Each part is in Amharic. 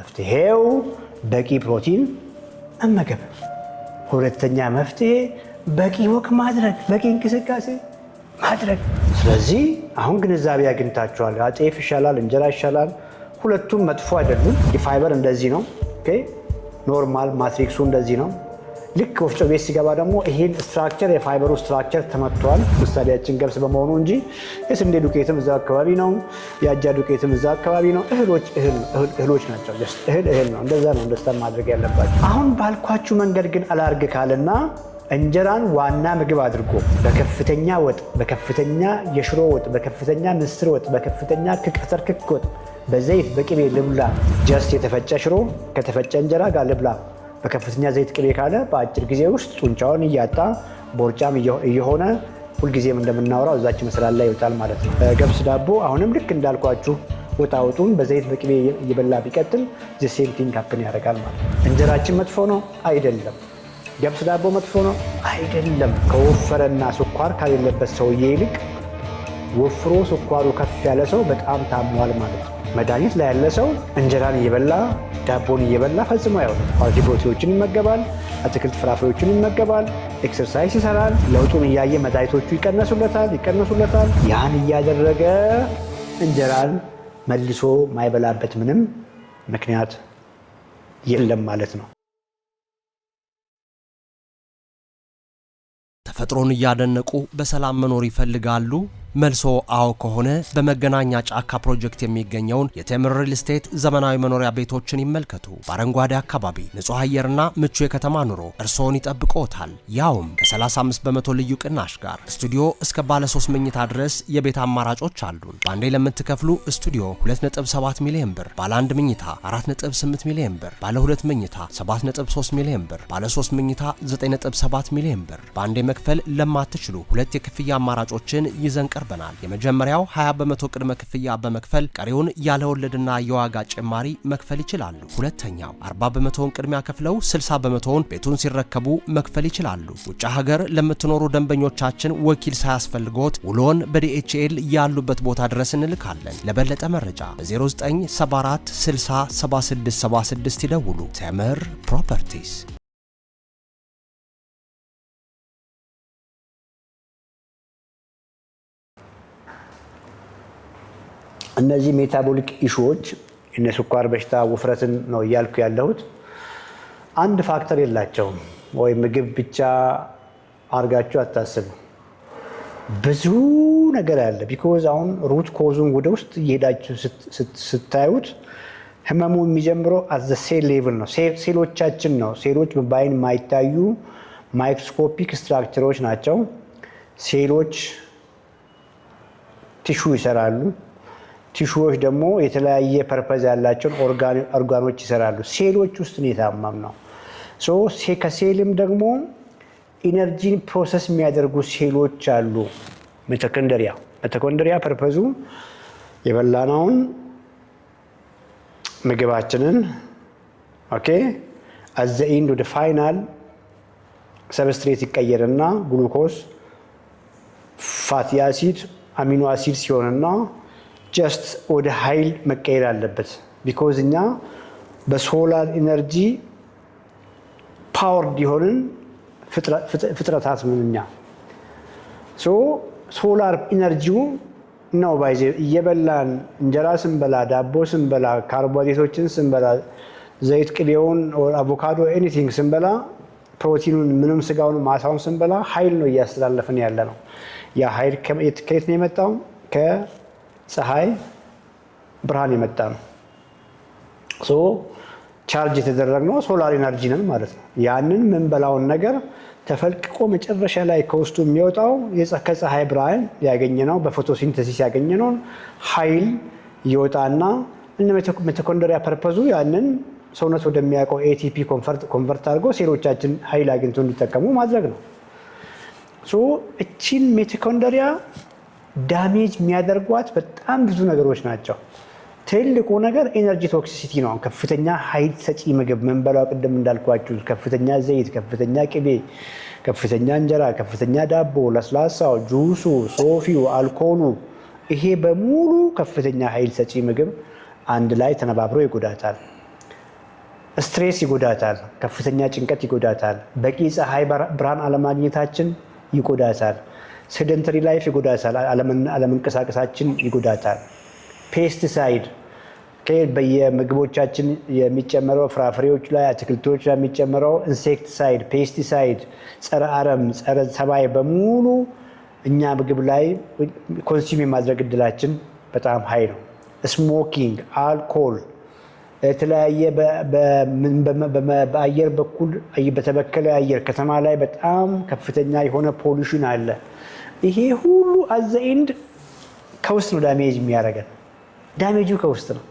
መፍትሄው በቂ ፕሮቲን መመገብ። ሁለተኛ መፍትሄ በቂ ወክ ማድረግ፣ በቂ እንቅስቃሴ ማድረግ። ስለዚህ አሁን ግንዛቤ አግኝታችኋል። ጤፍ ይሻላል፣ እንጀራ ይሻላል። ሁለቱም መጥፎ አይደሉም። የፋይበር እንደዚህ ነው። ኦኬ ኖርማል ማትሪክሱ እንደዚህ ነው። ልክ ወፍጮ ቤት ሲገባ ደግሞ ይሄን ስትራክቸር የፋይበሩ ስትራክቸር ተመቷል። ምሳሌያችን ገብስ በመሆኑ እንጂ የስንዴ ዱቄትም እዛ አካባቢ ነው፣ የአጃ ዱቄትም እዛ አካባቢ ነው። እህሎች ናቸው። እህል ነው። እንደዛ ነው እንደስታ ማድረግ ያለባቸው። አሁን ባልኳችሁ መንገድ ግን አላርግ ካልና እንጀራን ዋና ምግብ አድርጎ በከፍተኛ ወጥ፣ በከፍተኛ የሽሮ ወጥ፣ በከፍተኛ ምስር ወጥ፣ በከፍተኛ ክክ ወጥ፣ በዘይት በቅቤ ልብላ። ጀስት የተፈጨ ሽሮ ከተፈጨ እንጀራ ጋር ልብላ በከፍተኛ ዘይት ቅቤ ካለ በአጭር ጊዜ ውስጥ ጡንቻውን እያጣ ቦርጫም እየሆነ ሁልጊዜም እንደምናወራው እዛች መስላል ላይ ይወጣል ማለት ነው። ገብስ ዳቦ አሁንም ልክ እንዳልኳችሁ ወጣውጡን በዘይት በቅቤ እየበላ ቢቀጥል ሴም ቲንግ ሀፕን ያደርጋል ማለት ነው። እንጀራችን መጥፎ ነው አይደለም። ገብስ ዳቦ መጥፎ ነው አይደለም። ከወፈረና ስኳር ከሌለበት ሰውዬ ይልቅ ወፍሮ ስኳሩ ከፍ ያለ ሰው በጣም ታሟል ማለት ነው። መድኃኒት ላይ ያለ ሰው እንጀራን እየበላ ዳቦን እየበላ ፈጽሞ አይሆንም። ኳሊቲ ፕሮቲኖችን ይመገባል፣ አትክልት ፍራፍሬዎችን ይመገባል፣ ኤክሰርሳይዝ ይሰራል። ለውጡን እያየ መድኃኒቶቹ ይቀነሱለታል። ያን እያደረገ እንጀራን መልሶ ማይበላበት ምንም ምክንያት የለም ማለት ነው። ተፈጥሮን እያደነቁ በሰላም መኖር ይፈልጋሉ? መልሶ አዎ ከሆነ በመገናኛ ጫካ ፕሮጀክት የሚገኘውን የቴምር ሪል ስቴት ዘመናዊ መኖሪያ ቤቶችን ይመልከቱ። በአረንጓዴ አካባቢ ንጹህ አየርና ምቹ የከተማ ኑሮ እርስዎን ይጠብቅዎታል። ያውም በ35 በመቶ ልዩ ቅናሽ ጋር ስቱዲዮ እስከ ባለ 3 መኝታ ድረስ የቤት አማራጮች አሉን። በአንዴ ለምትከፍሉ ስቱዲዮ 2.7 ሚሊዮን ብር፣ ባለ 1 መኝታ 4.8 ሚሊዮን ብር፣ ባለ 2 መኝታ 7.3 ሚሊዮን ብር፣ ባለ 3 መኝታ 9.7 ሚሊዮን ብር። በአንዴ መክፈል ለማትችሉ ሁለት የክፍያ አማራጮችን ይዘን ቀርበናል። የመጀመሪያው 20 በመቶ ቅድመ ክፍያ በመክፈል ቀሪውን ያለ ወለድና የዋጋ ጭማሪ መክፈል ይችላሉ። ሁለተኛው 40 በመቶውን ቅድሚያ ከፍለው 60 በመቶውን ቤቱን ሲረከቡ መክፈል ይችላሉ። ውጭ ሀገር ለምትኖሩ ደንበኞቻችን ወኪል ሳያስፈልጎት ውሎን በዲኤችኤል ያሉበት ቦታ ድረስ እንልካለን። ለበለጠ መረጃ በ0974 60 7676 ይደውሉ። ቴምር ፕሮፐርቲስ። እነዚህ ሜታቦሊክ ኢሹዎች እነ ስኳር በሽታ ውፍረትን ነው እያልኩ ያለሁት። አንድ ፋክተር የላቸውም ወይ ምግብ ብቻ አርጋችሁ አታስቡ። ብዙ ነገር አለ። ቢኮዝ አሁን ሩት ኮዙን ወደ ውስጥ እየሄዳችሁ ስታዩት ህመሙ የሚጀምረው አት ዘ ሴል ሌቭል ነው። ሴሎቻችን ነው። ሴሎች በአይን የማይታዩ ማይክሮስኮፒክ ስትራክቸሮች ናቸው። ሴሎች ቲሹ ይሰራሉ። ቲሹዎች ደግሞ የተለያየ ፐርፐዝ ያላቸውን ኦርጋኖች ይሰራሉ። ሴሎች ውስጥ ነው የታመም ነው። ከሴልም ደግሞ ኢነርጂን ፕሮሰስ የሚያደርጉ ሴሎች አሉ። ሚቶኮንድሪያ ፐርፐዙ የበላነውን ምግባችንን አት ዘ ኤንድ ወደ ፋይናል ሰብስትሬት ይቀየርና ግሉኮስ፣ ፋቲ አሲድ፣ አሚኖ አሲድ ሲሆንና ጀስት ወደ ኃይል መቀየር አለበት። ቢኮዝ እኛ በሶላር ኢነርጂ ፓወርድ የሆንን ፍጥረታት ምንኛ ሶላር ኢነርጂው ነው ባይዜ እየበላን እንጀራ ስንበላ፣ ዳቦ ስንበላ፣ ካርቦሃይድሬቶችን ስንበላ፣ ዘይት ቅቤውን፣ አቮካዶ ኤኒቲንግ ስንበላ፣ ፕሮቲኑን ምንም ስጋውን ማሳውን ስንበላ ኃይል ነው እያስተላለፍን ያለ ነው። ያ ኃይል ከየት ነው የመጣው? ፀሐይ ብርሃን የመጣ ነው። ቻርጅ የተደረግነው ሶላር ኢነርጂ ነን ማለት ነው። ያንን ምንበላውን ነገር ተፈልቅቆ መጨረሻ ላይ ከውስጡ የሚወጣው ከፀሐይ ብርሃን ያገኘነው በፎቶሲንተሲስ ያገኘነውን ኃይል ይወጣና ሚቶኮንድሪያ ፐርፐዙ ያንን ሰውነት ወደሚያውቀው ኤቲፒ ኮንቨርት አድርጎ ሴሎቻችን ኃይል አግኝቶ እንዲጠቀሙ ማድረግ ነው። እቺን ሚቶኮንድሪያ ዳሜጅ የሚያደርጓት በጣም ብዙ ነገሮች ናቸው። ትልቁ ነገር ኤነርጂ ቶክሲሲቲ ነው። ከፍተኛ ኃይል ሰጪ ምግብ ምንበላው ቅድም እንዳልኳችሁ ከፍተኛ ዘይት፣ ከፍተኛ ቅቤ፣ ከፍተኛ እንጀራ፣ ከፍተኛ ዳቦ፣ ለስላሳው፣ ጁሱ፣ ሶፊው፣ አልኮሉ ይሄ በሙሉ ከፍተኛ ኃይል ሰጪ ምግብ አንድ ላይ ተነባብሮ ይጎዳታል። ስትሬስ ይጎዳታል፣ ከፍተኛ ጭንቀት ይጎዳታል፣ በቂ ፀሐይ ብርሃን አለማግኘታችን ይጎዳታል፣ ሴደንተሪ ላይፍ ይጎዳታል፣ አለመንቀሳቀሳችን ይጎዳታል። ፔስቲሳይድ በየምግቦቻችን የሚጨመረው ፍራፍሬዎች ላይ አትክልቶች ላይ የሚጨመረው ኢንሴክቲሳይድ፣ ፔስቲሳይድ፣ ጸረ አረም፣ ጸረ ተባይ በሙሉ እኛ ምግብ ላይ ኮንሱም የማድረግ እድላችን በጣም ሀይ ነው። ስሞኪንግ፣ አልኮል፣ የተለያየ በአየር በኩል በተበከለ አየር ከተማ ላይ በጣም ከፍተኛ የሆነ ፖሉሽን አለ። ይሄ ሁሉ አዘ ኤንድ ከውስጥ ነው ዳሜጅ የሚያደርገን። ዳሜጁ ከውስጥ ነው።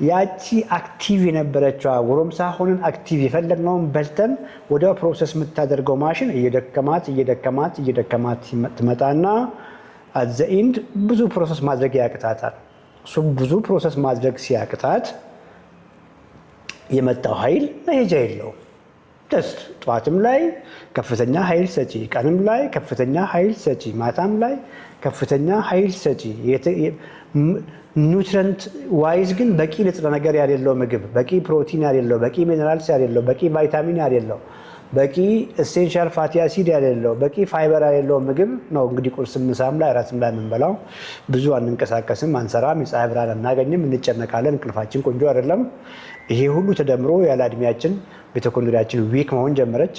ያቺ አክቲቭ የነበረችዋ ጎረምሳ ሆነን አክቲቭ የፈለግነውን በልተን ወዲያው ፕሮሰስ የምታደርገው ማሽን እየደከማት ትመጣና አዘ ኤንድ ብዙ ፕሮሰስ ማድረግ ያቅታታል። እሱ ብዙ ፕሮሰስ ማድረግ ሲያቅታት የመጣው ኃይል መሄጃ የለውም። ጀስት ጠዋትም ላይ ከፍተኛ ኃይል ሰጪ፣ ቀንም ላይ ከፍተኛ ኃይል ሰጪ፣ ማታም ላይ ከፍተኛ ኃይል ሰጪ፣ ኒውትረንት ዋይዝ ግን በቂ ንጥረ ነገር ያሌለው ምግብ፣ በቂ ፕሮቲን ያሌለው፣ በቂ ሚነራልስ ያሌለው፣ በቂ ቫይታሚን ያሌለው፣ በቂ ኤሴንሻል ፋቲ አሲድ ያሌለው፣ በቂ ፋይበር ያሌለው ምግብ ነው እንግዲህ ቁርስም ምሳም ላይ እራትም ላይ የምንበላው። ብዙ አንንቀሳቀስም፣ አንሰራም፣ የፀሐይ ብርሃን አናገኝም፣ እንጨነቃለን፣ እንቅልፋችን ቆንጆ አይደለም። ይሄ ሁሉ ተደምሮ ያለ እድሜያችን ሚቶኮንድሪያችን ዊክ መሆን ጀመረች።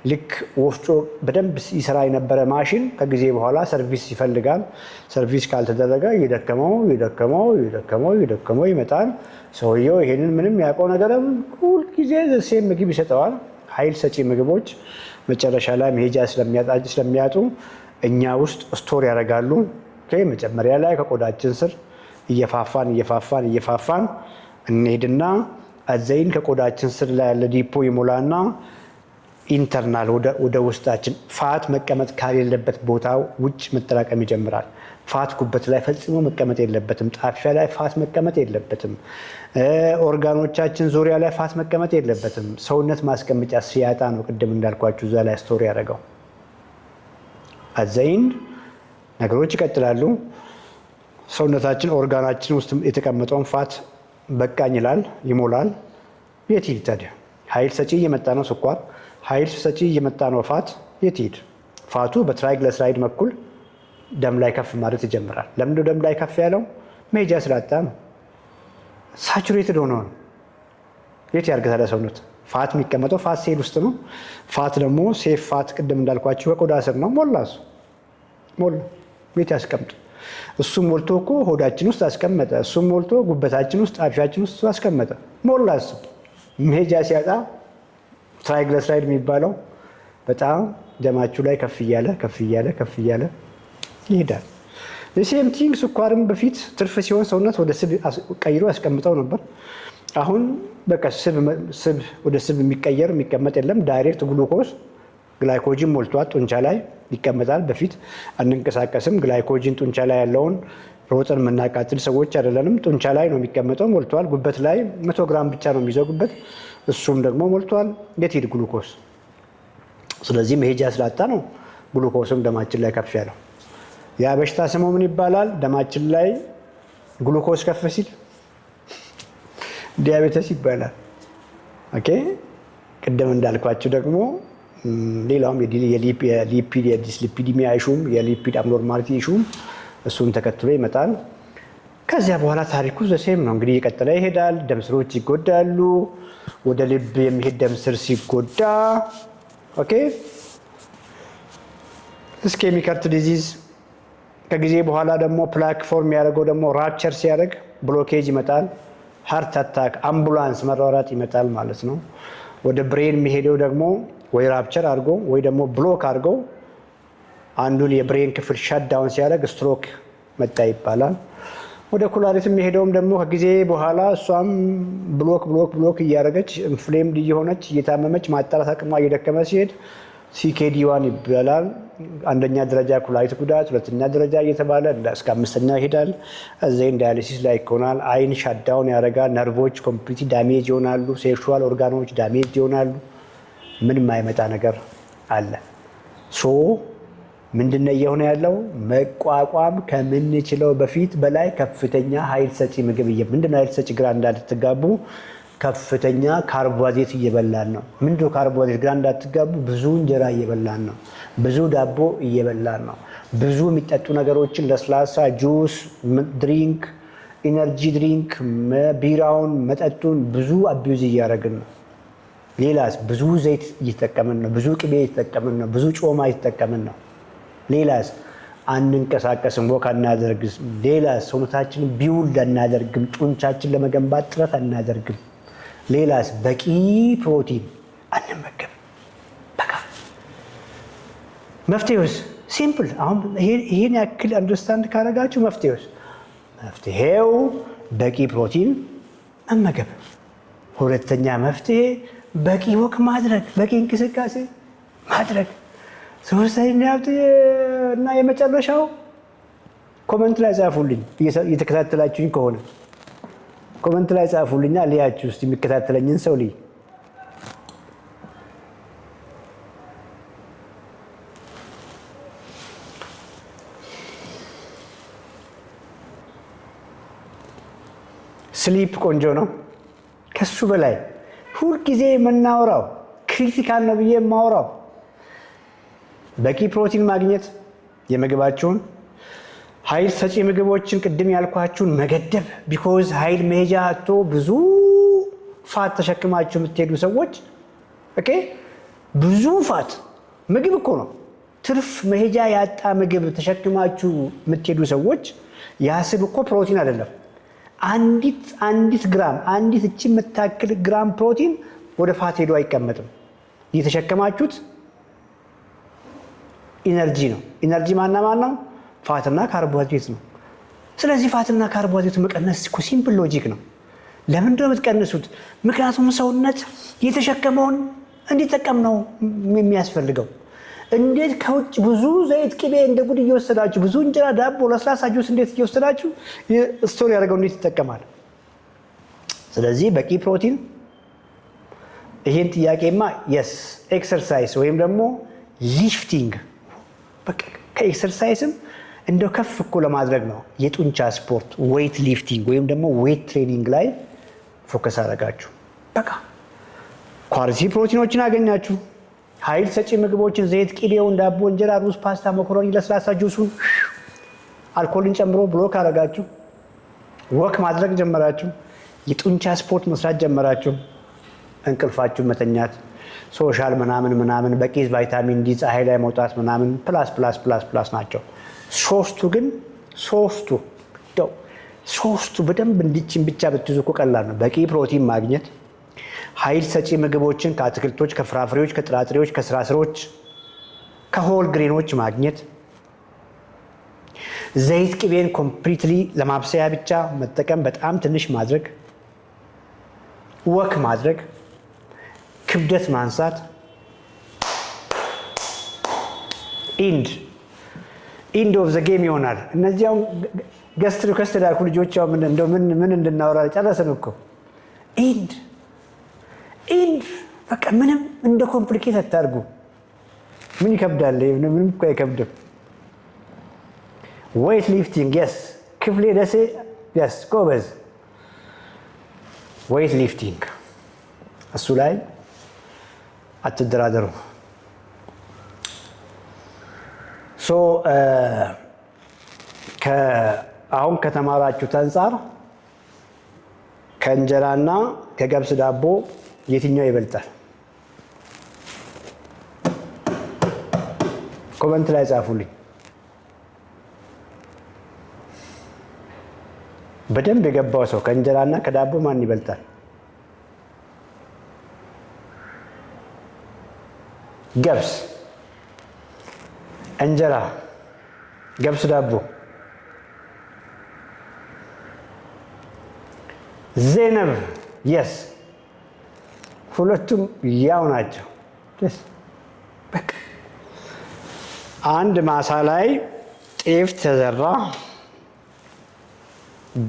ልክ ወፍጮ በደንብ ይሰራ የነበረ ማሽን ከጊዜ በኋላ ሰርቪስ ይፈልጋል። ሰርቪስ ካልተደረገ እየደከመው ይመጣል። ሰውየው ይሄንን ምንም ያውቀው ነገርም ሁልጊዜ ሴም ምግብ ይሰጠዋል። ኃይል ሰጪ ምግቦች መጨረሻ ላይ መሄጃ ስለሚያጡ እኛ ውስጥ ስቶር ያደርጋሉ። መጀመሪያ ላይ ከቆዳችን ስር እየፋፋን እንሄድና አዘይን ከቆዳችን ስር ላይ ያለ ዲፖ ይሞላና ኢንተርናል ወደ ውስጣችን ፋት መቀመጥ ካሌለበት ቦታ ውጭ መጠራቀም ይጀምራል። ፋት ጉበት ላይ ፈጽሞ መቀመጥ የለበትም። ጣፊያ ላይ ፋት መቀመጥ የለበትም። ኦርጋኖቻችን ዙሪያ ላይ ፋት መቀመጥ የለበትም። ሰውነት ማስቀመጫ ሲያጣ ነው ቅድም እንዳልኳችሁ እዛ ላይ ስቶሪ ያደረገው። አዘይን ነገሮች ይቀጥላሉ። ሰውነታችን ኦርጋናችን ውስጥ የተቀመጠውን ፋት በቃኝ ይላል፣ ይሞላል። የት ሂድ ታዲያ? ኃይል ሰጪ እየመጣ ነው ስኳር፣ ኃይል ሰጪ እየመጣ ነው ፋት። የት ሂድ? ፋቱ በትራይግሊሰራይድ በኩል ደም ላይ ከፍ ማለት ይጀምራል። ለምንድነው ደም ላይ ከፍ ያለው? መሄጃ ስላጣ ነው። ሳቹሬትድ ሆኖ ነው። የት ያርገታል ሰውነት? ፋት የሚቀመጠው ፋት ሴል ውስጥ ነው። ፋት ደግሞ ሴፍ ፋት ቅድም እንዳልኳችሁ ከቆዳ ስር ነው። ሞላ የት ያስቀምጥ? እሱም ሞልቶ እኮ ሆዳችን ውስጥ አስቀመጠ። እሱም ሞልቶ ጉበታችን ውስጥ አፊያችን ውስጥ አስቀመጠ። ሞላ እሱ መሄጃ ሲያጣ ትራይግሊሰራይድ የሚባለው በጣም ደማችሁ ላይ ከፍ እያለ ይሄዳል። ሴም ቲንግ ስኳርም በፊት ትርፍ ሲሆን ሰውነት ወደ ስብ ቀይሮ ያስቀምጠው ነበር። አሁን በቃ ስብ ወደ ስብ የሚቀመጥ የለም። ዳይሬክት ግሉኮስ ግላይኮጂን ሞልቷል። ጡንቻ ላይ ይቀመጣል። በፊት አንንቀሳቀስም። ግላይኮጂን ጡንቻ ላይ ያለውን ሮጠን የምናቃጥል ሰዎች አይደለንም። ጡንቻ ላይ ነው የሚቀመጠው፣ ሞልቷል። ጉበት ላይ 100 ግራም ብቻ ነው የሚይዘው ጉበት፣ እሱም ደግሞ ሞልቷል። የት ሂድ ግሉኮስ? ስለዚህ መሄጃ ስላጣ ነው ግሉኮስም ደማችን ላይ ከፍ ያለው። ያ በሽታ ስሙ ምን ይባላል? ደማችን ላይ ግሉኮስ ከፍ ሲል ዲያቤተስ ይባላል። ኦኬ። ቅድም እንዳልኳችሁ ደግሞ ሌላውም የሊፒድ የዲስሊፒዲሚያ ኢሹም የሊፒድ አብኖርማሊቲ ኢሹም እሱን ተከትሎ ይመጣል። ከዚያ በኋላ ታሪኩ ዘሴም ነው እንግዲህ እየቀጠለ ይሄዳል። ደም ስሮች ይጎዳሉ። ወደ ልብ የሚሄድ ደም ስር ሲጎዳ ኦኬ ኢስኬሚክ ሃርት ዲዚዝ፣ ከጊዜ በኋላ ደግሞ ፕላክ ፎርም ያደርገው ደግሞ ራፕቸር ሲያደርግ ብሎኬጅ ይመጣል። ሃርት አታክ አምቡላንስ መሯሯጥ ይመጣል ማለት ነው። ወደ ብሬን የሚሄደው ደግሞ ወይ ራፕቸር አድርጎ ወይ ደግሞ ብሎክ አድርጎ አንዱን የብሬን ክፍል ሻት ዳውን ሲያደርግ ስትሮክ መጣ ይባላል። ወደ ኩላሊት የሚሄደውም ደግሞ ከጊዜ በኋላ እሷም ብሎክ እያደረገች ኢንፍሌምድ እየሆነች እየታመመች ማጣራት አቅሟ እየደከመ ሲሄድ ሲኬዲ1 ይባላል። አንደኛ ደረጃ ኩላሊት ጉዳት፣ ሁለተኛ ደረጃ እየተባለ እስከ 5ኛ ይሄዳል። እዚህን ዳያሊሲስ ላይ ይሆናል። አይን ሻዳውን ያደርጋል። ነርቮች ኮምፕሊት ዳሜጅ ይሆናሉ። ሴክሹዋል ኦርጋኖች ዳሜጅ ይሆናሉ። ምንም አይመጣ ነገር አለ። ሶ ምንድነው እየሆነ ያለው? መቋቋም ከምንችለው በፊት በላይ ከፍተኛ ኃይል ሰጪ ምግብ ምንድነው ኃይል ሰጪ ግራ እንዳትጋቡ ከፍተኛ ካርቦሃይድሬት እየበላን ነው። ምንድነው ካርቦሃይድሬት? ግራ እንዳትጋቡ። ብዙ እንጀራ እየበላን ነው። ብዙ ዳቦ እየበላን ነው። ብዙ የሚጠጡ ነገሮችን ለስላሳ፣ ጁስ፣ ድሪንክ፣ ኢነርጂ ድሪንክ፣ ቢራውን፣ መጠጡን ብዙ አቢዩዝ እያደረግን ነው። ሌላስ? ብዙ ዘይት እየተጠቀምን ነው። ብዙ ቅቤ እየተጠቀምን ነው። ብዙ ጮማ እየተጠቀምን ነው። ሌላስ? አንንቀሳቀስም፣ ወክ አናደርግም። ሌላስ? ሰውነታችንን ቢውልድ አናደርግም። ጡንቻችን ለመገንባት ጥረት አናደርግም። ሌላስ? በቂ ፕሮቲን አንመገብም። በቃ መፍትሄውስ ሲምፕል። አሁን ይሄን ያክል አንደርስታንድ ካደረጋችሁ መፍትሄው በቂ ፕሮቲን መመገብ። ሁለተኛ መፍትሄ በቂ ወክ ማድረግ፣ በቂ እንቅስቃሴ ማድረግ። ሶስተኛ እና የመጨረሻው ኮመንት ላይ ጻፉልኝ። እየተከታተላችሁኝ ከሆነ ኮመንት ላይ ጻፉልኛ። ልያችሁ ውስጥ የሚከታተለኝን ሰው ልይ። ስሊፕ ቆንጆ ነው። ከሱ በላይ ሁልጊዜ የምናወራው ክሪቲካል ነው ብዬ የማወራው በቂ ፕሮቲን ማግኘት፣ የምግባችሁን ኃይል ሰጪ ምግቦችን ቅድም ያልኳችሁን መገደብ። ቢኮዝ ኃይል መሄጃ አጥቶ ብዙ ፋት ተሸክማችሁ የምትሄዱ ሰዎች ኦኬ፣ ብዙ ፋት ምግብ እኮ ነው። ትርፍ መሄጃ ያጣ ምግብ ተሸክማችሁ የምትሄዱ ሰዎች ያ ስብ እኮ ፕሮቲን አይደለም። አንዲት ግራም እቺ የምታክል ግራም ፕሮቲን ወደ ፋት ሄዶ አይቀመጥም። እየተሸከማችሁት ኢነርጂ ነው። ኢነርጂ ማን ነው? ፋትና ካርቦሃይድሬት ነው። ስለዚህ ፋትና ካርቦሃይድሬት መቀነስ እኮ ሲምፕል ሎጂክ ነው። ለምንድነው የምትቀንሱት? ምክንያቱም ሰውነት የተሸከመውን እንዲጠቀም ነው የሚያስፈልገው። እንዴት ከውጭ ብዙ ዘይት፣ ቅቤ እንደ ጉድ እየወሰዳችሁ ብዙ እንጀራ፣ ዳቦ፣ ለስላሳ ጁስ እንዴት እየወሰዳችሁ ስቶር ያደርገው እንዴት ይጠቀማል? ስለዚህ በቂ ፕሮቲን። ይሄን ጥያቄማ የስ ኤክሰርሳይዝ ወይም ደግሞ ሊፍቲንግ በቃ ከኤክሰርሳይዝም እንደው ከፍ እኮ ለማድረግ ነው። የጡንቻ ስፖርት ዌይት ሊፍቲንግ ወይም ደግሞ ዌይት ትሬኒንግ ላይ ፎከስ አደረጋችሁ። በቃ ኳሊቲ ፕሮቲኖችን አገኛችሁ። ኃይል ሰጪ ምግቦችን ዘይት፣ ቅቤውን፣ ዳቦ፣ እንጀራ፣ ሩዝ፣ ፓስታ፣ መኮረኒ፣ ለስላሳ ጁሱን አልኮልን ጨምሮ ብሎክ አደረጋችሁ። ወክ ማድረግ ጀመራችሁ። የጡንቻ ስፖርት መስራት ጀመራችሁ። እንቅልፋችሁ መተኛት፣ ሶሻል ምናምን በቂ ቫይታሚን ዲ፣ ፀሐይ ላይ መውጣት ምናምን ፕላስ ናቸው። ሶስቱ በደንብ እንዲችን ብቻ ብትይዙ እኮ ቀላል ነው። በቂ ፕሮቲን ማግኘት፣ ኃይል ሰጪ ምግቦችን ከአትክልቶች፣ ከፍራፍሬዎች፣ ከጥራጥሬዎች፣ ከስራ ስሮች፣ ከሆል ግሬኖች ማግኘት፣ ዘይት ቅቤን ኮምፕሊትሊ ለማብሰያ ብቻ መጠቀም፣ በጣም ትንሽ ማድረግ፣ ወክ ማድረግ፣ ክብደት ማንሳት። ኢንድ ኦፍ ዘ ጌም ይሆናል። እነዚያው ገስት ሪኩዌስት ላኩ ልጆች። ምን እንድናወራ ጨረስን እኮ። ኢንድ በቃ ምንም እንደ ኮምፕሊኬት አታርጉ። ምን ይከብዳል? ምንም እኮ አይከብድም። ዌይት ሊፍቲንግ የስ ክፍሌ ደሴ የስ ጎበዝ። ዌይት ሊፍቲንግ እሱ ላይ አትደራደሩ። አሁን ከተማራችሁት አንጻር ከእንጀራና ከገብስ ዳቦ የትኛው ይበልጣል? ኮመንት ላይ ጻፉልኝ። በደንብ የገባው ሰው ከእንጀራና ከዳቦ ማን ይበልጣል? ገብስ፣ እንጀራ፣ ገብስ ዳቦ። ዜነብ የስ ሁለቱም ያው ናቸው። በቃ አንድ ማሳ ላይ ጤፍ ተዘራ፣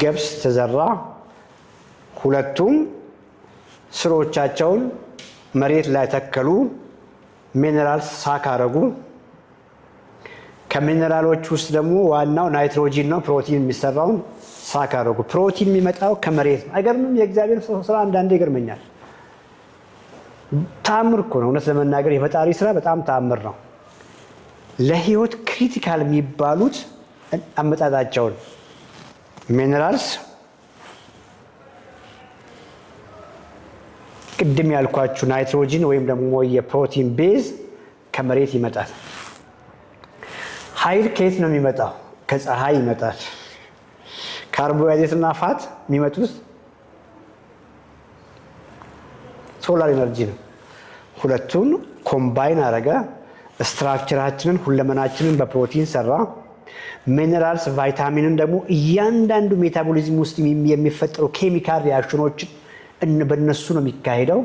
ገብስ ተዘራ። ሁለቱም ስሮቻቸውን መሬት ላይ ተከሉ። ሚነራል ሳክ አረጉ። ከሚነራሎች ውስጥ ደግሞ ዋናው ናይትሮጂን ነው፣ ፕሮቲን የሚሰራውን ሳክ አደረጉ። ፕሮቲን የሚመጣው ከመሬት ነው። አይገርምም? የእግዚአብሔር ስራ አንዳንዴ ይገርመኛል። ተአምር እኮ ነው። እውነት ለመናገር የፈጣሪ ስራ በጣም ተአምር ነው። ለህይወት ክሪቲካል የሚባሉት አመጣጣቸውን ሚነራልስ ቅድም ያልኳችሁ ናይትሮጂን ወይም ደግሞ የፕሮቲን ቤዝ ከመሬት ይመጣል። ኃይል ከየት ነው የሚመጣው? ከፀሐይ ይመጣል። ካርቦሃይድሬት እና ፋት የሚመጡት ሶላር ኤነርጂ ነው። ሁለቱን ኮምባይን አረገ። ስትራክቸራችንን ሁለመናችንን በፕሮቲን ሰራ። ሚነራልስ ቫይታሚንን ደግሞ እያንዳንዱ ሜታቦሊዝም ውስጥ የሚፈጠሩ ኬሚካል ሪያክሽኖችን በእነሱ ነው የሚካሄደው።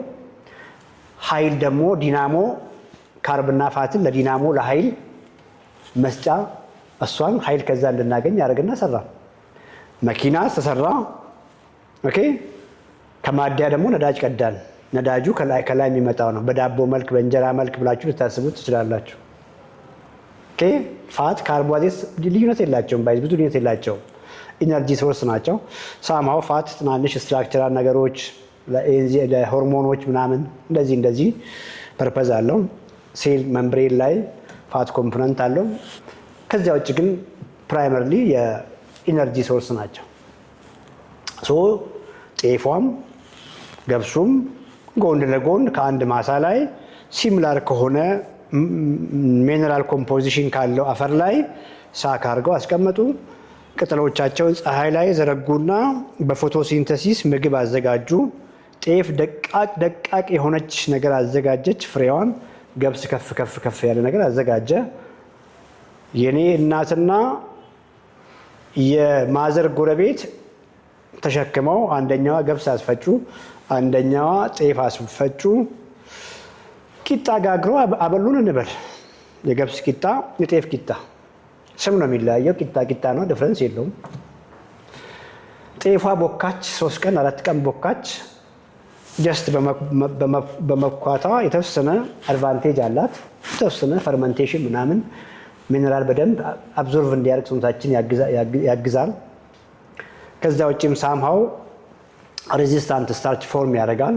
ኃይል ደግሞ ዲናሞ ካርብና ፋትን ለዲናሞ ለኃይል መስጫ እሷን ኃይል ከዛ እንድናገኝ ያደርግና ሰራ። መኪና ተሰራ። ኦኬ። ከማደያ ደግሞ ነዳጅ ቀዳን። ነዳጁ ከላይ የሚመጣው ነው። በዳቦ መልክ በእንጀራ መልክ ብላችሁ ልታስቡት ትችላላችሁ። ኦኬ። ፋት ካርቦሃይድሬት ልዩነት የላቸውም። ብዙ ልዩነት የላቸውም። ኢነርጂ ሶርስ ናቸው። ሳማው ፋት ትናንሽ ስትራክቸራል ነገሮች ለሆርሞኖች ምናምን እንደዚህ ፐርፐዝ አለው። ሴል መምብሬን ላይ ፋት ኮምፖነንት አለው። ከዚያ ውጭ ግን ፕራይመርሊ የኢነርጂ ሶርስ ናቸው። ሶ ጤፏም ገብሱም ጎን ለጎን ከአንድ ማሳ ላይ ሲሚላር ከሆነ ሚነራል ኮምፖዚሽን ካለው አፈር ላይ ሳክ አድርገው አስቀመጡ። ቅጠሎቻቸውን ፀሐይ ላይ ዘረጉና በፎቶሲንተሲስ ምግብ አዘጋጁ። ጤፍ ደቃቅ የሆነች ነገር አዘጋጀች ፍሬዋን። ገብስ ከፍ ያለ ነገር አዘጋጀ። የኔ እናትና የማዘር ጎረቤት ተሸክመው አንደኛዋ ገብስ አስፈጩ፣ አንደኛዋ ጤፍ አስፈጩ። ቂጣ ጋግረው አበሉን እንበል። የገብስ ቂጣ፣ የጤፍ ቂጣ ስም ነው የሚለያየው። ቂጣ ነው፣ ዲፍረንስ የለውም። ጤፏ ቦካች፣ 3 ቀን 4 ቀን ቦካች። ጀስት በመኳቷ የተወሰነ አድቫንቴጅ አላት። የተወሰነ ፈርመንቴሽን ምናምን ሚነራል በደንብ አብዞርቭ እንዲያደርግ ሰውነታችን ያግዛል። ከዛ ውጭም ሳምሃው ሬዚስታንት ስታርች ፎርም ያደርጋል።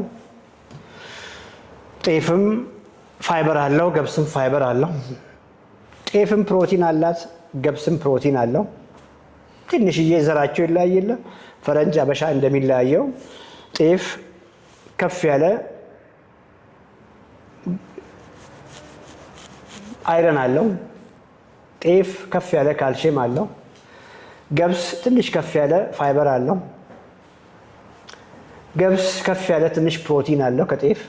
ጤፍም ፋይበር አለው፣ ገብስም ፋይበር አለው። ጤፍም ፕሮቲን አላት፣ ገብስም ፕሮቲን አለው። ትንሽዬ ዘራቸው ይለያይ የለ ፈረንጅ አበሻ እንደሚለያየው ጤፍ ከፍ ያለ አይረን አለው። ጤፍ ከፍ ያለ ካልሽየም አለው። ገብስ ትንሽ ከፍ ያለ ፋይበር አለው። ገብስ ከፍ ያለ ትንሽ ፕሮቲን አለው ከጤፍ።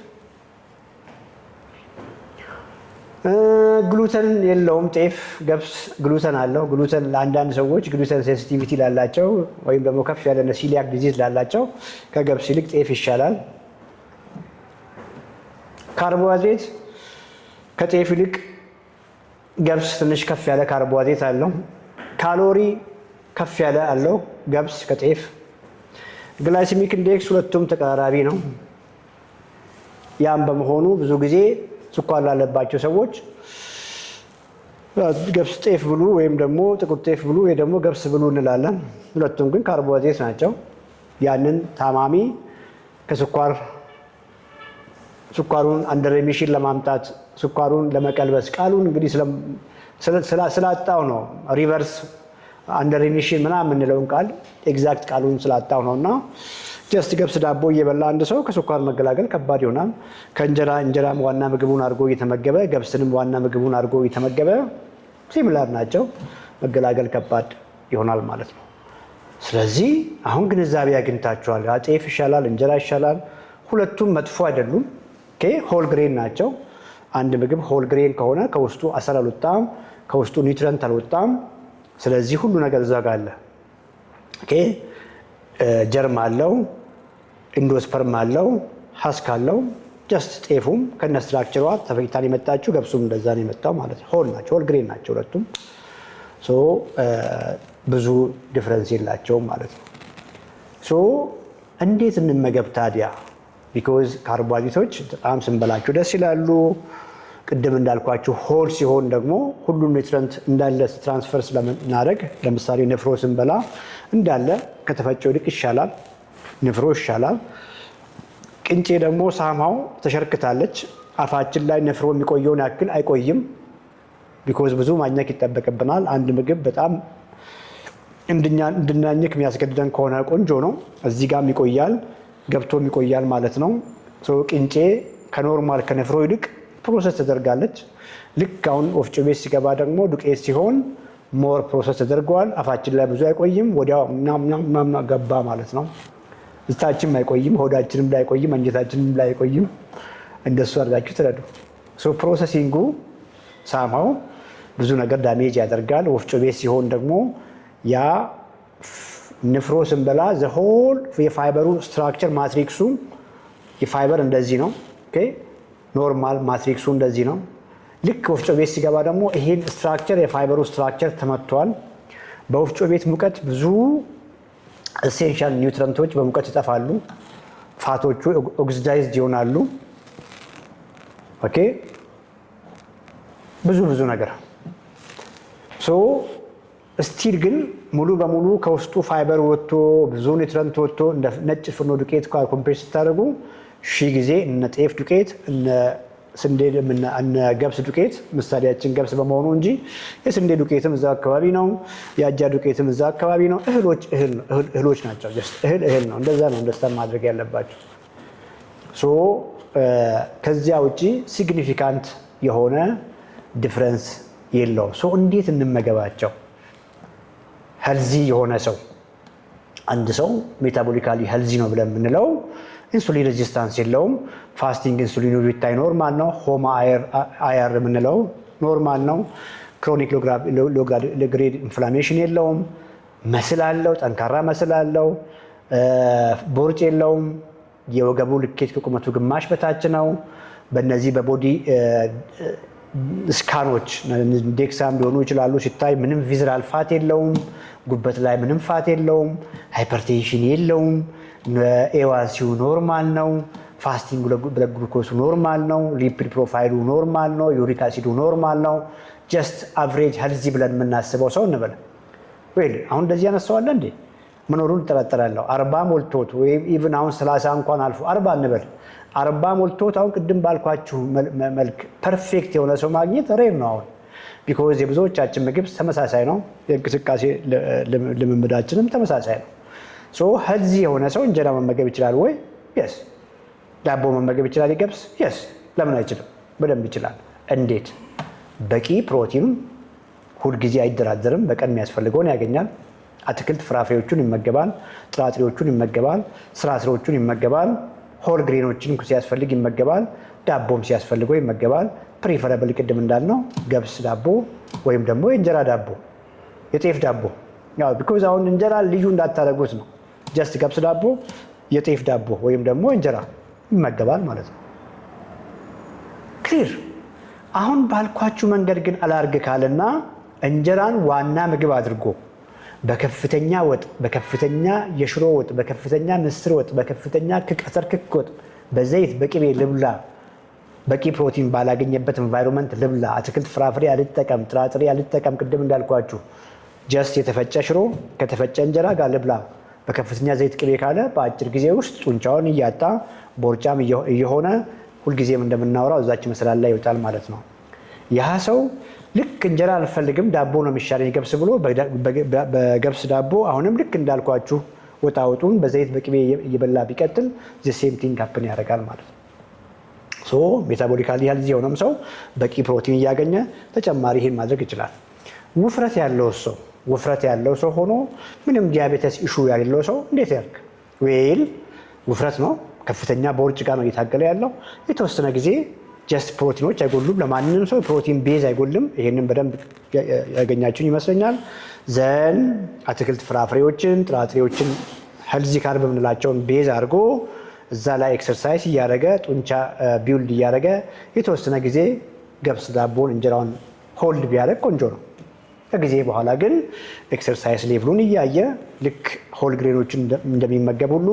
ግሉተን የለውም ጤፍ። ገብስ ግሉተን አለው። ግሉተን ለአንዳንድ ሰዎች ግሉተን ሴንሲቲቪቲ ላላቸው ወይም ደግሞ ከፍ ያለ ሲሊያክ ዲዚዝ ላላቸው ከገብስ ይልቅ ጤፍ ይሻላል። ካርቦሃይድሬት ከጤፍ ይልቅ ገብስ ትንሽ ከፍ ያለ ካርቦሃይድሬት አለው። ካሎሪ ከፍ ያለ አለው ገብስ ከጤፍ። ግላይሲሚክ ኢንዴክስ ሁለቱም ተቀራራቢ ነው። ያም በመሆኑ ብዙ ጊዜ ስኳር ላለባቸው ሰዎች ገብስ ጤፍ ብሉ ወይም ደግሞ ጥቁር ጤፍ ብሉ ወይ ደግሞ ገብስ ብሉ እንላለን። ሁለቱም ግን ካርቦሃይድሬት ናቸው። ያንን ታማሚ ስኳሩን አንደር ሪሚሽን ለማምጣት ስኳሩን ለመቀልበስ ቃሉን እንግዲህ ስላጣው ነው ሪቨርስ አንደር ሪሚሽን ምናምን የምንለውን ቃል ኤግዛክት ቃሉን ስላጣው ነው። እና ጀስት ገብስ ዳቦ እየበላ አንድ ሰው ከስኳር መገላገል ከባድ ይሆናል። እንጀራም ዋና ምግቡን አድርጎ እየተመገበ ገብስንም ዋና ምግቡን አድርጎ እየተመገበ ሲሚላር ናቸው። መገላገል ከባድ ይሆናል ማለት ነው። ስለዚህ አሁን ግንዛቤ አግኝታችኋል። ጤፍ ይሻላል፣ እንጀራ ይሻላል። ሁለቱም መጥፎ አይደሉም። ሆል ግሬን ናቸው። አንድ ምግብ ሆል ግሬን ከሆነ ከውስጡ አሰር አልወጣም፣ ከውስጡ ኒውትረንት አልወጣም። ስለዚህ ሁሉ ነገር እዛ ጋር አለ። ጀርም አለው፣ ኢንዶስፐርም አለው፣ ሀስክ አለው። ጀስት ጤፉም ከነ ስትራክቸሯ ተፈይታን የመጣችው ገብሱም እንደዛ ነው የመጣው ማለት ነው። ሆል ናቸው፣ ሆል ግሬን ናቸው ሁለቱም። ብዙ ዲፍረንስ የላቸውም ማለት ነው። እንዴት እንመገብ ታዲያ? ቢኮዝ ካርቦሃይድሬቶች በጣም ስንበላቸው ደስ ይላሉ። ቅድም እንዳልኳችሁ ሆል ሲሆን ደግሞ ሁሉም ኒውትረንት እንዳለ ትራንስፈር ስለምናደርግ ለምሳሌ ንፍሮ ስንበላ እንዳለ ከተፈጨው ይልቅ ይሻላል። ንፍሮ ይሻላል። ቅንጬ ደግሞ ሳማው ተሸርክታለች። አፋችን ላይ ንፍሮ የሚቆየውን ያክል አይቆይም። ቢኮዝ ብዙ ማኘክ ይጠበቅብናል። አንድ ምግብ በጣም እንድናኝክ የሚያስገድደን ከሆነ ቆንጆ ነው። እዚህ ጋርም ይቆያል፣ ገብቶም ይቆያል ማለት ነው። ቅንጬ ከኖርማል ከንፍሮ ይልቅ ፕሮሰስ ተደርጋለች። ልክ አሁን ወፍጮ ቤት ሲገባ ደግሞ ዱቄት ሲሆን ሞር ፕሮሰስ ተደርገዋል። አፋችን ላይ ብዙ አይቆይም፣ ወዲያው ምናምን ገባ ማለት ነው። እታችንም አይቆይም፣ ሆዳችንም ላይ አይቆይም፣ አንጀታችንም ላይ አይቆይም። እንደሱ አድርጋችሁ ትረዱ። ፕሮሰሲንጉ ሳማው ብዙ ነገር ዳሜጅ ያደርጋል። ወፍጮ ቤት ሲሆን ደግሞ ያ ንፍሮ ስንበላ ዘሆል የፋይበሩ ስትራክቸር ማትሪክሱ የፋይበር እንደዚህ ነው። ኖርማል ማትሪክሱ እንደዚህ ነው። ልክ ወፍጮ ቤት ሲገባ ደግሞ ይሄን ስትራክቸር የፋይበሩ ስትራክቸር ተመቷል። በወፍጮ ቤት ሙቀት ብዙ ኤሴንሻል ኒውትረንቶች በሙቀት ይጠፋሉ። ፋቶቹ ኦክሲዳይዝድ ይሆናሉ። ብዙ ነገር ስቲል ግን ሙሉ በሙሉ ከውስጡ ፋይበር ወጥቶ ብዙ ኒውትረንት ወጥቶ እንደ ነጭ ፍርኖ ዱቄት ኮምፔር ስታደርጉ ሺህ ጊዜ እነ ጤፍ ዱቄት እነ ስንዴ እነ ገብስ ዱቄት ምሳሌያችን ገብስ በመሆኑ እንጂ የስንዴ ዱቄትም እዛ አካባቢ ነው። የአጃ ዱቄትም እዛ አካባቢ ነው። እህሎች ናቸው። እህል ነው። እንደዛ ነው እንደስታን ማድረግ ያለባቸው። ከዚያ ውጪ ሲግኒፊካንት የሆነ ዲፍረንስ የለው። እንዴት እንመገባቸው? ሄልዚ የሆነ ሰው አንድ ሰው ሜታቦሊካሊ ሄልዚ ነው ብለን የምንለው ኢንሱሊን ሬዚስታንስ የለውም። ፋስቲንግ ኢንሱሊን ቢታይ ኖርማል ነው። ሆማ አይአር የምንለው ኖርማል ነው። ክሮኒክ ሎግሬድ ኢንፍላሜሽን የለውም። መስል አለው፣ ጠንካራ መስል አለው። ቦርጭ የለውም። የወገቡ ልኬት ከቁመቱ ግማሽ በታች ነው። በእነዚህ በቦዲ ስካኖች ዴክሳም ሊሆኑ ይችላሉ። ሲታይ ምንም ቪዝራል ፋት የለውም። ጉበት ላይ ምንም ፋት የለውም። ሃይፐርቴንሽን የለውም። ኤዋንሲው ኖርማል ነው። ፋስቲንግ ብለድ ግሉኮሱ ኖርማል ነው። ሊፒድ ፕሮፋይሉ ኖርማል ነው። ዩሪክ አሲዱ ኖርማል ነው። ጀስት አቨሬጅ ሄልዚ ብለን የምናስበው ሰው እንበል። አሁን እንደዚህ ያነሳዋለ እንዴ? መኖሩን እጠራጠራለሁ። 40 ሞልቶት ወይም ኢቭን አሁን 30 እንኳን አልፎ 40 እንበል። 40 ሞልቶት አሁን ቅድም ባልኳችሁ መልክ ፐርፌክት የሆነ ሰው ማግኘት ሬር ነው አሁን። ቢኮዝ የብዙዎቻችን ምግብ ተመሳሳይ ነው። የእንቅስቃሴ ልምምዳችንም ተመሳሳይ ነው። ሄልዚ የሆነ ሰው እንጀራ መመገብ ይችላል ወይ? የስ። ዳቦ መመገብ ይችላል? ይገብስ? የስ። ለምን አይችልም? በደንብ ይችላል። እንዴት? በቂ ፕሮቲን ሁልጊዜ አይደራደርም። በቀን የሚያስፈልገውን ያገኛል። አትክልት ፍራፍሬዎቹን ይመገባል። ጥራጥሬዎቹን ይመገባል። ስራስሮቹን ይመገባል። ሆል ግሬኖችን ሲያስፈልግ ይመገባል። ዳቦም ሲያስፈልገው ይመገባል። ፕሪፈረብል ቅድም እንዳልነው ገብስ ዳቦ ወይም ደግሞ የእንጀራ ዳቦ፣ የጤፍ ዳቦ። ቢኮዝ አሁን እንጀራ ልዩ እንዳታደርጉት ነው። ጀስት ገብስ ዳቦ፣ የጤፍ ዳቦ ወይም ደግሞ እንጀራ ይመገባል ማለት ነው። ክሊር። አሁን ባልኳችሁ መንገድ ግን አላርግ ካለና እንጀራን ዋና ምግብ አድርጎ በከፍተኛ ወጥ፣ በከፍተኛ የሽሮ ወጥ፣ በከፍተኛ ምስር ወጥ፣ በከፍተኛ ቀትር ክክ ወጥ፣ በዘይት በቅቤ ልብላ፣ በቂ ፕሮቲን ባላገኘበት ኤንቫይሮንመንት ልብላ፣ አትክልት ፍራፍሬ አልጠቀም፣ ጥራጥሬ አልጠቀም፣ ቅድም እንዳልኳችሁ ጀስት የተፈጨ ሽሮ ከተፈጨ እንጀራ ጋር ልብላ፣ በከፍተኛ ዘይት ቅቤ ካለ በአጭር ጊዜ ውስጥ ጡንቻውን እያጣ ቦርጫም እየሆነ ሁልጊዜም እንደምናወራው እዛች መሰላል ላይ ይወጣል ማለት ነው። ያ ሰው ልክ እንጀራ አልፈልግም ዳቦ ነው የሚሻለኝ ገብስ ብሎ በገብስ ዳቦ አሁንም ልክ እንዳልኳችሁ ወጣውጡን በዘይት በቅቤ እየበላ ቢቀጥል ሴም ቲንግ ሀፕን ያደርጋል ማለት ነው። ሜታቦሊካሊ ሄልዚ የሆነም ሰው በቂ ፕሮቲን እያገኘ ተጨማሪ ይህን ማድረግ ይችላል። ውፍረት ያለው ሰው ሆኖ ምንም ዲያቤተስ ኢሹ ያለው ሰው እንዴት ያርግ? ውፍረት ነው፣ ከፍተኛ በውርጭ ጋር ነው እየታገለ ያለው። የተወሰነ ጊዜ ጀስት ፕሮቲኖች አይጎሉም። ለማንኛውም ሰው ፕሮቲን ቤዝ አይጎልም። ይሄንን በደንብ ያገኛችሁን ይመስለኛል። ዘን አትክልት ፍራፍሬዎችን፣ ጥራጥሬዎችን ሄልዚ ካርብ የምንላቸውን ቤዝ አድርጎ እዛ ላይ ኤክሰርሳይዝ እያደረገ ጡንቻ ቢውልድ እያደረገ የተወሰነ ጊዜ ገብስ ዳቦን እንጀራውን ሆልድ ቢያደርግ ቆንጆ ነው። ከጊዜ በኋላ ግን ኤክሰርሳይዝ ሌቭሉን እያየ ልክ ሆል ግሬኖችን እንደሚመገብ ሁሉ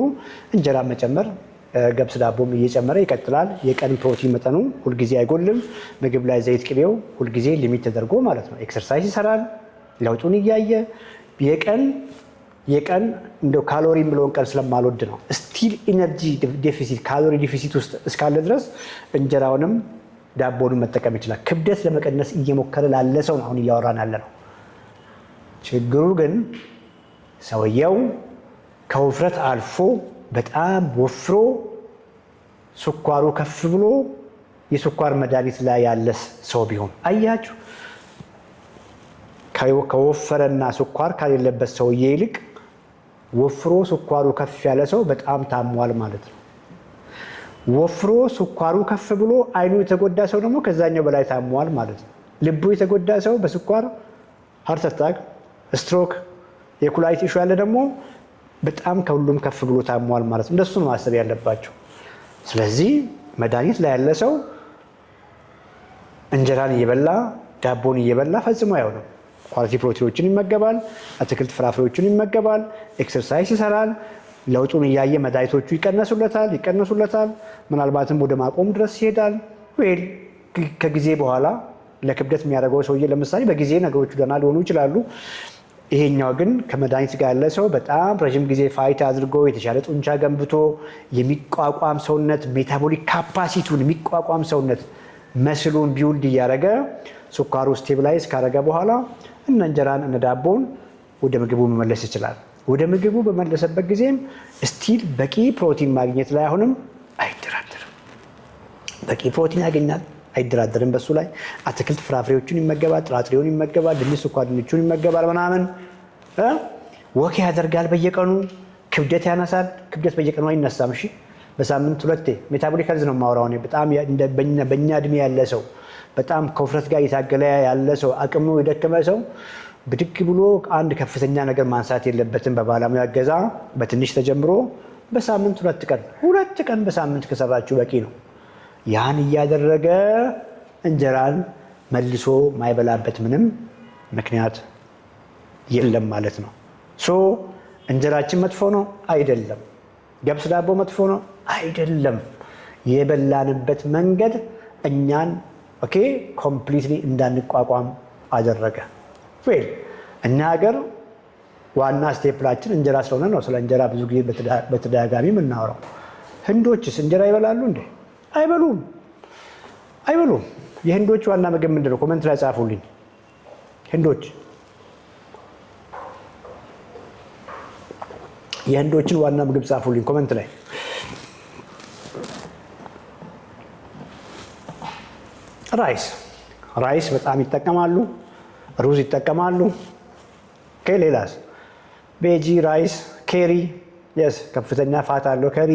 እንጀራ መጨመር ገብስ ዳቦም እየጨመረ ይቀጥላል። የቀን ፕሮቲን መጠኑ ሁልጊዜ አይጎልም። ምግብ ላይ ዘይት ቅቤው ሁልጊዜ ሊሚት ተደርጎ ማለት ነው። ኤክሰርሳይዝ ይሰራል፣ ለውጡን እያየ የቀን የቀን እንደው ካሎሪ ብለውን ቀን ስለማልወድ ነው። ስቲል ኢነርጂ ዴፊሲት ካሎሪ ዴፊሲት ውስጥ እስካለ ድረስ እንጀራውንም ዳቦንም መጠቀም ይችላል። ክብደት ለመቀነስ እየሞከረ ላለ ሰው ነው አሁን እያወራን ያለ ነው። ችግሩ ግን ሰውየው ከውፍረት አልፎ በጣም ወፍሮ ስኳሩ ከፍ ብሎ የስኳር መድኃኒት ላይ ያለ ሰው ቢሆን አያችሁ፣ ከወፈረና ስኳር ከሌለበት ሰውዬ ይልቅ ወፍሮ ስኳሩ ከፍ ያለ ሰው በጣም ታሟል ማለት ነው። ወፍሮ ስኳሩ ከፍ ብሎ አይኑ የተጎዳ ሰው ደግሞ ከዛኛው በላይ ታሟል ማለት ነው። ልቡ የተጎዳ ሰው በስኳር ሃርት አታክ፣ ስትሮክ፣ የኩላሊት ኢሹ ያለ ደግሞ በጣም ከሁሉም ከፍ ብሎ ታሟል ማለት ነው። እንደሱ ነው ማሰብ ያለባቸው። ስለዚህ መድኃኒት ላይ ያለ ሰው እንጀራን እየበላ ዳቦን እየበላ ፈጽሞ አይሆንም። ኳሊቲ ፕሮቲኖችን ይመገባል፣ አትክልት ፍራፍሬዎችን ይመገባል፣ ኤክሰርሳይዝ ይሰራል። ለውጡን እያየ መድኃኒቶቹ ይቀነሱለታል። ምናልባትም ወደ ማቆም ድረስ ይሄዳል። ወይ ከጊዜ በኋላ ለክብደት የሚያደርገው ሰውዬ ለምሳሌ በጊዜ ነገሮቹ ደህና ሊሆኑ ይችላሉ። ይሄኛው ግን ከመድኃኒት ጋር ያለ ሰው በጣም ረዥም ጊዜ ፋይት አድርጎ የተሻለ ጡንቻ ገንብቶ የሚቋቋም ሰውነት ሜታቦሊክ ካፓሲቲውን የሚቋቋም ሰውነት መስሉን ቢውልድ እያደረገ ስኳሩ ስቴብላይዝ ካደረገ በኋላ እነ እንጀራን እነ ዳቦን ወደ ምግቡ መመለስ ይችላል። ወደ ምግቡ በመለሰበት ጊዜም ስቲል በቂ ፕሮቲን ማግኘት ላይ አሁንም አይደራደርም። በቂ ፕሮቲን ያገኛል፣ አይደራደርም በሱ ላይ። አትክልት ፍራፍሬዎችን ይመገባል፣ ጥራጥሬውን ይመገባል፣ ድንች ስኳር ድንቹን ይመገባል ምናምን። ወክ ያደርጋል በየቀኑ፣ ክብደት ያነሳል። ክብደት በየቀኑ አይነሳም። እሺ በሳምንት 2 ሜታቦሊክ ሄልዝ ነው የማወራው እኔ። በጣም በእኛ እድሜ ያለ ሰው፣ በጣም ከውፍረት ጋር እየታገለ ያለ ሰው፣ አቅሙ የደከመ ሰው ብድግ ብሎ አንድ ከፍተኛ ነገር ማንሳት የለበትም። በባለሙያ እገዛ በትንሽ ተጀምሮ በሳምንት 2 ቀን በሳምንት ከሰራችሁ በቂ ነው። ያን እያደረገ እንጀራን መልሶ ማይበላበት ምንም ምክንያት የለም ማለት ነው። እንጀራችን መጥፎ ነው አይደለም። ገብስ ዳቦ መጥፎ ነው አይደለም። የበላንበት መንገድ እኛን ኮምፕሊትሊ እንዳንቋቋም አደረገ። እኛ ሀገር ዋና ስቴፕላችን እንጀራ ስለሆነ ነው ስለ እንጀራ ብዙ ጊዜ በተደጋጋሚ የምናወራው። ህንዶችስ እንጀራ ይበላሉ እንዴ? አይበሉም። የህንዶች ዋና ምግብ ምንድን ነው? ኮመንት ላይ ጻፉልኝ። የህንዶችን ዋና ምግብ ጻፉልኝ ኮመንት ላይ። ራይስ በጣም ይጠቀማሉ። ሩዝ ይጠቀማሉ። ሌላስ? ቤጂ፣ ራይስ፣ ኬሪ፣ ከፍተኛ ፋት አለው ከሪ።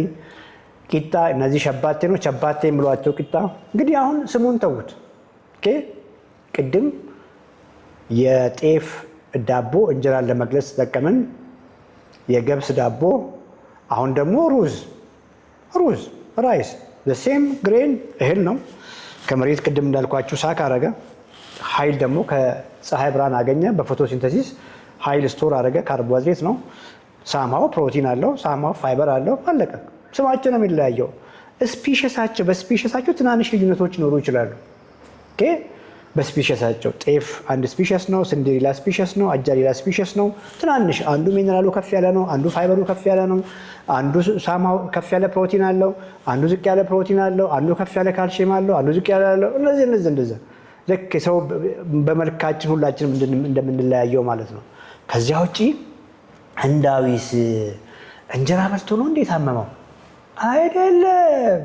ቂጣ፣ እነዚህ ሸባቴ ነው። ቸባቴ የሚሏቸው ቂጣ እንግዲህ አሁን ስሙን ተዉት። ቅድም የጤፍ ዳቦ እንጀራን ለመግለጽ ተጠቀምን። የገብስ ዳቦ፣ አሁን ደግሞ ሩዝ፣ ራይስ ሴም ግሬን እህል ነው። ከመሬት ቅድም እንዳልኳችሁ ሳክ አረገ። ኃይል ደግሞ ከፀሐይ ብርሃን አገኘ። በፎቶሲንተሲስ ኃይል ስቶር አረገ። ካርቦሃይድሬት ነው። ሳማው ፕሮቲን አለው፣ ሳማው ፋይበር አለው። አለቀ። ስማቸው ነው የሚለያየው። በስፔሽሳቸው ትናንሽ ልዩነቶች ሊኖሩ ይችላሉ። በስፔሽሳቸው ጤፍ አንድ ስፔሽስ ነው፣ ስንዴ ሌላ ስፔሽስ ነው፣ አጃ ሌላ ስፔሽስ ነው። ትናንሽ አንዱ ሚነራሉ ከፍ ያለ ነው፣ አንዱ ፋይበሩ ከፍ ያለ ነው፣ አንዱ ሳማው ከፍ ያለ ፕሮቲን አለው፣ አንዱ ዝቅ ያለ ፕሮቲን አለው፣ አንዱ ከፍ ያለ ካልሲየም አለው፣ አንዱ ዝቅ ያለ አለው። እንደዚህ ልክ ሰው በመልካችን ሁላችንም እንደምንለያየው ማለት ነው። ከዚያ ውጪ ህንዳዊስ እንጀራ በልቶ ነው እንዴት አመመው? አይደለም።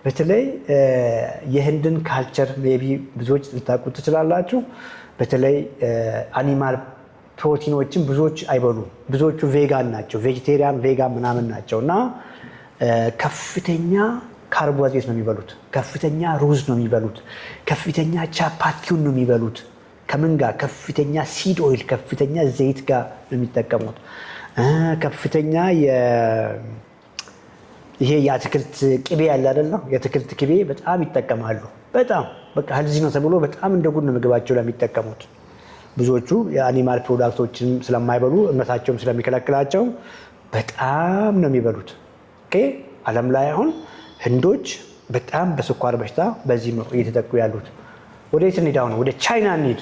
በተለይ የህንድን ካልቸር ሜቢ ብዙዎች ልታውቁት ትችላላችሁ። በተለይ አኒማል ፕሮቲኖችን ብዙዎች አይበሉም። ብዙዎቹ ቬጋን ናቸው፣ ቬጂቴሪያን ቬጋን ምናምን ናቸው። እና ከፍተኛ ካርቦሃይድሬት ነው የሚበሉት፣ ከፍተኛ ሩዝ ነው የሚበሉት፣ ከፍተኛ ቻፓቲውን ነው የሚበሉት። ከምን ጋር? ከፍተኛ ሲድ ኦይል፣ ከፍተኛ ዘይት ጋር ነው የሚጠቀሙት። ከፍተኛ ይሄ የአትክልት ቅቤ ያለ አይደል? የአትክልት ቅቤ በጣም ይጠቀማሉ። በጣም በቃ ሄልዚ ነው ተብሎ በጣም እንደ ጉድ ነው ምግባቸው ላይ የሚጠቀሙት። ብዙዎቹ የአኒማል ፕሮዳክቶችን ስለማይበሉ እምነታቸውም ስለሚከለክላቸው በጣም ነው የሚበሉት። ዓለም ላይ አሁን ህንዶች በጣም በስኳር በሽታ በዚህ ነው እየተጠቁ ያሉት። ወዴት እንሂድ አሁን? ወደ ቻይና እንሂድ።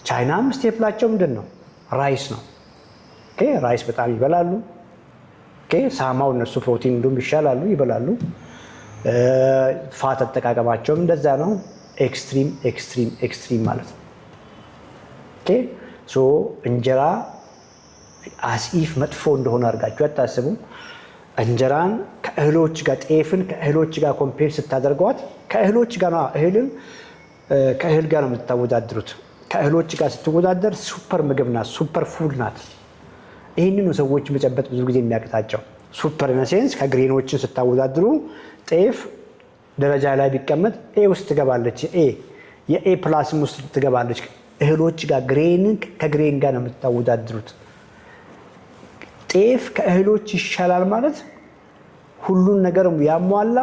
ቻይናም ስቴፕላቸው ምንድን ነው? ራይስ ነው። ራይስ በጣም ይበላሉ። ሳማው እነሱ ፕሮቲን እንዲሁም ይሻላሉ ይበላሉ። ፋት አጠቃቀማቸውም እንደዛ ነው። ኤክስትሪም ማለት ነው። ሶ እንጀራ አስኢፍ መጥፎ እንደሆነ አድርጋችሁ አታስቡ። እንጀራን ከእህሎች ጋር ጤፍን ከእህሎች ጋር ኮምፔር ስታደርጓት ከእህሎች ጋር ነው ከእህል ጋር ነው የምታወዳድሩት። ከእህሎች ጋር ስትወዳደር ሱፐር ምግብ ናት፣ ሱፐር ፉድ ናት። ይህንኑ ሰዎች መጨበጥ ብዙ ጊዜ የሚያቅታቸው። ሱፐር ኢነሴንስ ከግሬኖችን ስታወዳድሩ ጤፍ ደረጃ ላይ ቢቀመጥ ኤ ውስጥ ትገባለች፣ የኤ ፕላስም ውስጥ ትገባለች። እህሎች ጋር ግሬንን ከግሬን ጋር ነው የምታወዳድሩት። ጤፍ ከእህሎች ይሻላል ማለት ሁሉን ነገር ያሟላ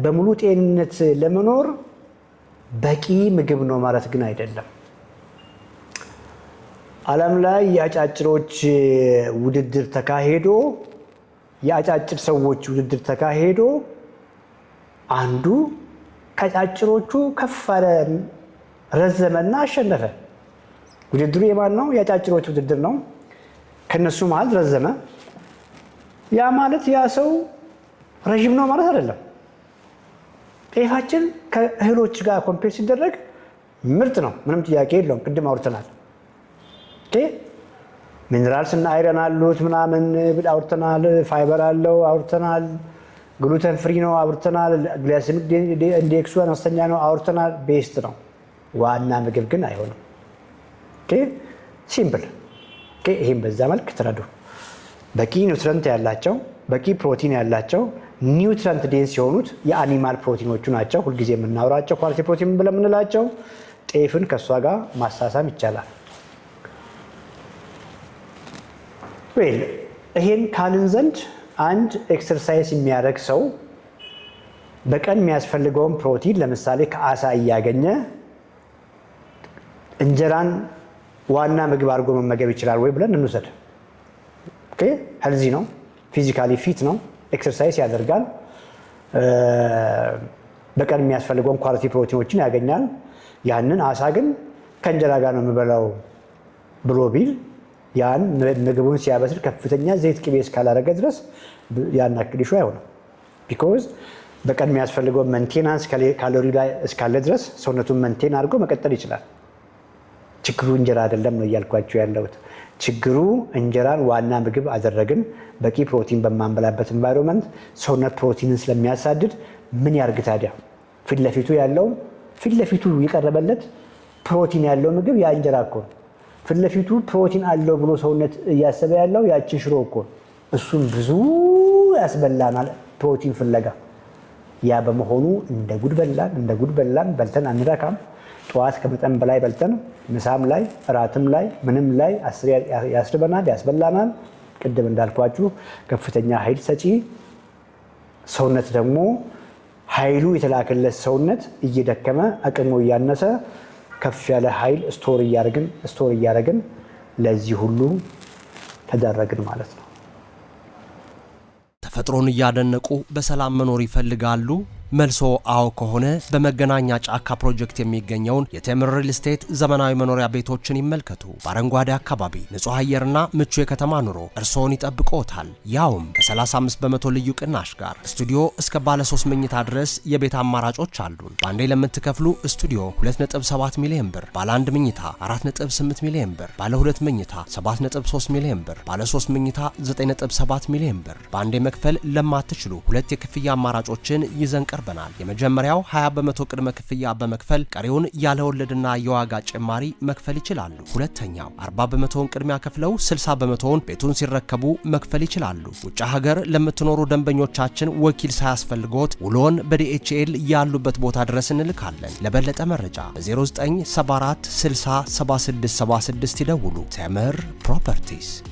በሙሉ ጤንነት ለመኖር በቂ ምግብ ነው ማለት ግን አይደለም። ዓለም ላይ የአጫጭሮች ውድድር ተካሄዶ የአጫጭር ሰዎች ውድድር ተካሄዶ አንዱ ከአጫጭሮቹ ከፍ አለ ረዘመና አሸነፈ። ውድድሩ የማን ነው? የአጫጭሮች ውድድር ነው። ከነሱ መሀል ረዘመ። ያ ማለት ያ ሰው ረዥም ነው ማለት አይደለም። ጤፋችን ከእህሎች ጋር ኮምፔር ሲደረግ ምርጥ ነው፣ ምንም ጥያቄ የለውም። ቅድም አውርተናል። ሚነራልስ እና አይረን አሉት ምናምን አውርተናል። ፋይበር አለው አውርተናል። ግሉተን ፍሪ ነው አውርተናል። ግላይሰሚክ ኢንዴክሱ አነስተኛ ነው አውርተናል። ቤስት ነው። ዋና ምግብ ግን አይሆንም። ሲምፕል። ይህም በዛ መልክ ትረዱ። በቂ ኒውትረንት ያላቸው በቂ ፕሮቲን ያላቸው ኒውትረንት ዴንስ የሆኑት የአኒማል ፕሮቲኖቹ ናቸው። ሁልጊዜ የምናወራቸው ኳሊቲ ፕሮቲን ብለምንላቸው ጤፍን ከእሷ ጋር ማሳሳም ይቻላል። ይሄን ካልን ዘንድ አንድ ኤክሰርሳይዝ የሚያደርግ ሰው በቀን የሚያስፈልገውን ፕሮቲን ለምሳሌ ከአሳ እያገኘ እንጀራን ዋና ምግብ አድርጎ መመገብ ይችላል ወይ ብለን እንውሰድ። ሄልዚ ነው፣ ፊዚካሊ ፊት ነው፣ ኤክሰርሳይዝ ያደርጋል፣ በቀን የሚያስፈልገውን ኳሊቲ ፕሮቲኖችን ያገኛል። ያንን አሳ ግን ከእንጀራ ጋር ነው የምበላው ብሎ ቢል ያን ምግቡን ሲያበስል ከፍተኛ ዘይት ቅቤ እስካላደረገ ድረስ ያን አክል ኢሹ አይሆንም። ቢኮዝ በቀን የሚያስፈልገው መንቴናንስ ካሎሪ ላይ እስካለ ድረስ ሰውነቱን መንቴን አድርጎ መቀጠል ይችላል። ችግሩ እንጀራ አይደለም ነው እያልኳቸው ያለሁት። ችግሩ እንጀራን ዋና ምግብ አደረግን። በቂ ፕሮቲን በማንበላበት ኤንቫይሮንመንት ሰውነት ፕሮቲንን ስለሚያሳድድ ምን ያርግ ታዲያ? ፊት ለፊቱ የቀረበለት ፕሮቲን ያለው ምግብ ያ እንጀራ እኮ ነው። ፊት ለፊቱ ፕሮቲን አለው ብሎ ሰውነት እያሰበ ያለው ያችን ሽሮ እኮ ነው። እሱም ብዙ ያስበላናል ፕሮቲን ፍለጋ። ያ በመሆኑ እንደ ጉድ በላን በልተን አንረካም። ጠዋት ከመጠን በላይ በልተን ምሳም ላይ እራትም ላይ ምንም ላይ ያስርበናል፣ ያስበላናል። ቅድም እንዳልኳችሁ ከፍተኛ ኃይል ሰጪ ሰውነት ደግሞ ኃይሉ የተላከለት ሰውነት እየደከመ አቅሙ እያነሰ ከፍ ያለ ኃይል ስቶር እያደረግን ለዚህ ሁሉ ተዳረግን ማለት ነው። ተፈጥሮን እያደነቁ በሰላም መኖር ይፈልጋሉ? መልሶ አዎ ከሆነ በመገናኛ ጫካ ፕሮጀክት የሚገኘውን የቴምር ሪል ስቴት ዘመናዊ መኖሪያ ቤቶችን ይመልከቱ። በአረንጓዴ አካባቢ ንጹህ አየርና ምቹ የከተማ ኑሮ እርስዎን ይጠብቅዎታል። ያውም በ35 በመቶ ልዩ ቅናሽ ጋር ስቱዲዮ እስከ ባለ 3 መኝታ ድረስ የቤት አማራጮች አሉን። በአንዴ ለምትከፍሉ ስቱዲዮ 2.7 ሚሊዮን ብር፣ ባለ 1 መኝታ 4.8 ሚሊዮን ብር፣ ባለ 2 መኝታ 7.3 ሚሊዮን ብር፣ ባለ 3 መኝታ 9.7 ሚሊዮን ብር። በአንዴ መክፈል ለማትችሉ ሁለት የክፍያ አማራጮችን ይዘን ቀርበናል። የመጀመሪያው 20 በመቶ ቅድመ ክፍያ በመክፈል ቀሪውን ያለ ወለድና የዋጋ ጭማሪ መክፈል ይችላሉ። ሁለተኛው 40 በመቶውን ቅድሚያ ከፍለው 60 በመቶውን ቤቱን ሲረከቡ መክፈል ይችላሉ። ውጭ ሀገር ለምትኖሩ ደንበኞቻችን ወኪል ሳያስፈልጎት ውሎን በዲኤችኤል ያሉበት ቦታ ድረስ እንልካለን። ለበለጠ መረጃ በ0974 60 7676 ይደውሉ። ቴምር ፕሮፐርቲስ